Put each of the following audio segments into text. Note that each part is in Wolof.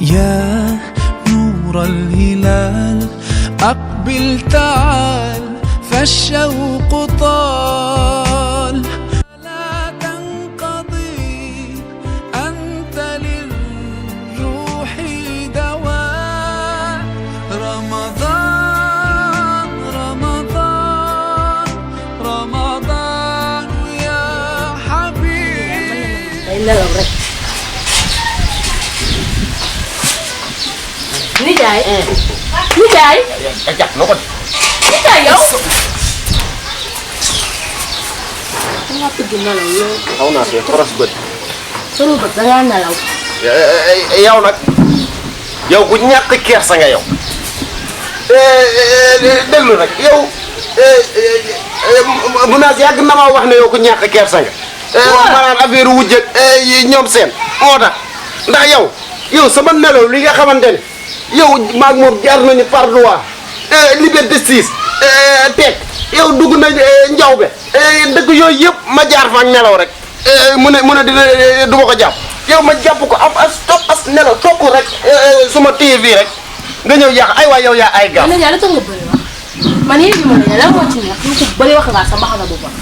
يا نور الهلال أقبل تعال فالشوق طال لا تنقضي أنت للروح دواء رمضان رمضان رمضان يا حبيبي nijaay nijaay jàpp na ko de. nijaay yow. nga tëdd nelaw yow. xaw naa see xoros bët. sunu bët da ngaa nelaw. yow nag yow ku ñàkk kersa nga yow. déglu nag yow bu naas yàgg na ma wax ne yow ku ñàkk kersa nga. maanaam affaire wujj ak ñoom seen moo tax ndax yow sama nelaw li nga xamante ne yow maag moom jaar nañu Padois Liberté 6 teg yow dugg nañ Njawbe dëkk yooyu yëpp ma jaar fa ak nelaw rek mu ne dina du ma ko jàpp yow ma jàpp ko am as nelaw topp rek suma téye fii rek nga ñëw yàq ay waay yow yaa ay gaaw. man la nga bëri wax man yéen ma ne la moo ci neex lu ko bëri wax nga sa mbaxana bu baax.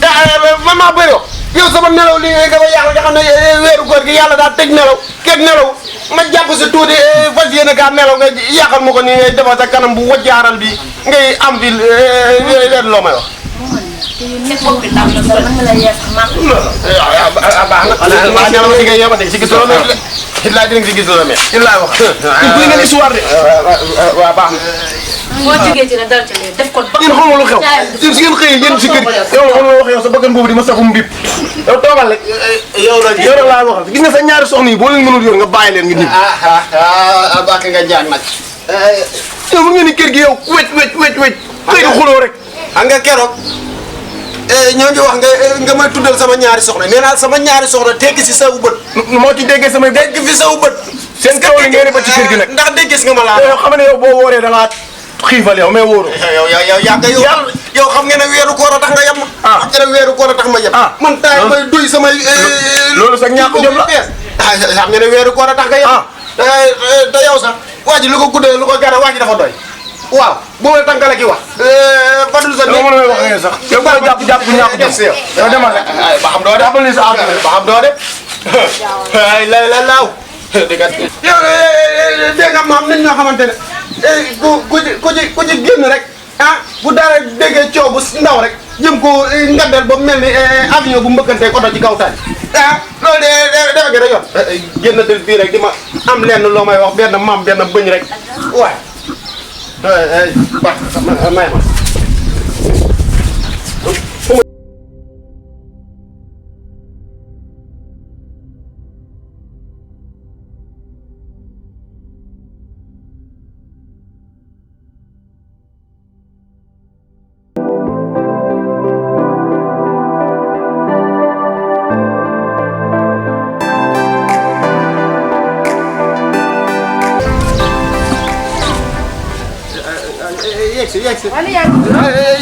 man maa bëri wax yow sama nelaw li nga ma yàq nga xam ne weeru koor gi yàlla daa tëj nelaw keeg nelaw ma jàpp si tuuti fas yéene kaa nelaw nga yàqal ma ko nii ngay defal sa kanam bu wajjaaral bi ngay am fi leen loo may wax. bopp bi tam la man nga lay yees ma. baax na. waaw nelaw li ngay yemante si gis loo mel. illaa dinañ si gis loo mel. illaa wax. buy ngeen histoire de. waaw baax na. boo jógee ci la dal ci lee def ko ba. yéen xamul lu xew yéen si ngeen xëyee yéen si kër gi yow xam nga wax yow sa bëggan boobu di ma saxum mbib yow toogal rek yow nag laa waxal gis nga sa ñaari soxna yi boo leen mënul yor nga bàyyi leen nga nit bàkk nga jaar nag yow mu ngeen ni kër gi yow wecc xëy nga xuloo rek xam nga keroog ñoo ngi wax nga may tuddal sama ñaari soxna nee naa sama ñaari soxna tekki si sawu bët moo ci déggee samay dégg fi sawu bët seen kaw li ngeen ba ci kër gi nag ndax déggee nga ma laa yow xam ne yow boo wooree da ngaa xiifal yow mais wóoroo. yow xam nga ne weeru koor a tax nga yem. xam nga ne weeru koor a tax ma yem. man taay may duy samay. loolu sax ñàkk jom la xam nga ne weeru koor a tax nga yem. te yow sax waa ji lu ko guddee lu ko gara waa ji dafa doy. waaw bu ma tànkale ki wax. Fadul sa nekk yow wax ngeen sax. yow ko jàpp ñàkk jom yow demal rek. ba xam doo de ba xam doo de. la laaw. dégg nga maam nañ ñoo xamante ne. ku ci génn rek bu dara déggee coow bu ndaw rek jëm ko ngaddal ba mel ni avion bu mbëkkantee oto ci kaw tali loolu de dafa gën a yoon génn del fii rek di ma am lenn loo may wax benn maam benn bëñ rek waay may ma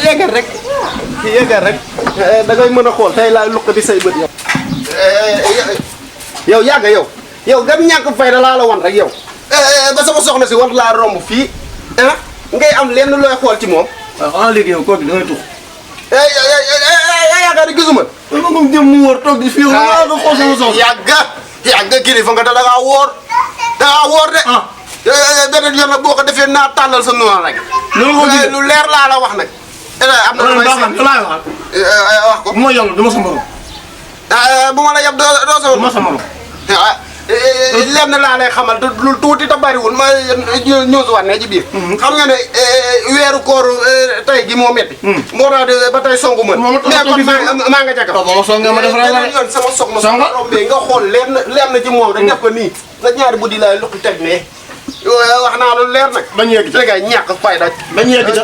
yeggal rek da ngay mën a xool tey laa luq di say bët yow yàgga yow gam ñàkk fayda laa la wan rek yow ba sama soxna si war laa romb fii ngay am lenn looy xool ci moom waaw xanaa léegi yow kooku da ngay tux yaakaar ne gisuma moom jëm mu wóor toog di fii nga xool sama soxna yàgga kilifa nga da ngaa wóor de beneen yoon nag boo ko defee naa tàllal sa noonu rek. lu leer laa la wax nag. am na lu may wax ko. bu ma yomb du ma sa morom. bu ma la yab doo sa morom. lenn laa lay xamal lu tuuti te bariwul ma ñëw si waat ne ci biir. xam nga ne weeru koor tey gi moo métti. moo tax ba tey songu mën. mais kon maa nga jàkka. waaw songa ma defaral la yoon sama soxna nga xool leer na ci moom rek def ko nii. nga ñaari buddi laay luqi teg ne. wax naa lu leer nag. bañ yegg ci ngay ñàkk fayda. bañ yegg ci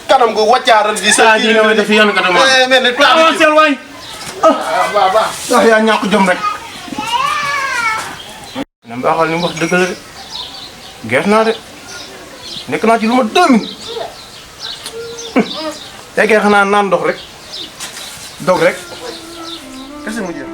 kanam gu wàccaaral di. saa ji nga may def yoon nga dama. mel ni taal waay. waaw waaw. ndax yaa ñàkk jom rek. na mbaaxal ni mu wax dëgg la de gees naa de nekk naa ci lu ma 2 minutes tey kay xanaa naan ndox rek dog rek kese mu jeex.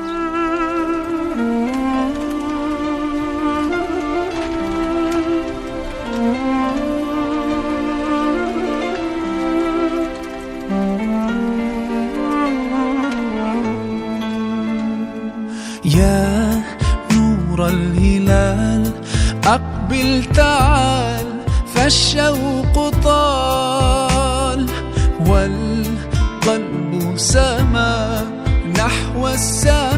أقبل تعال فالشوق طال والقلب سما نحو السماء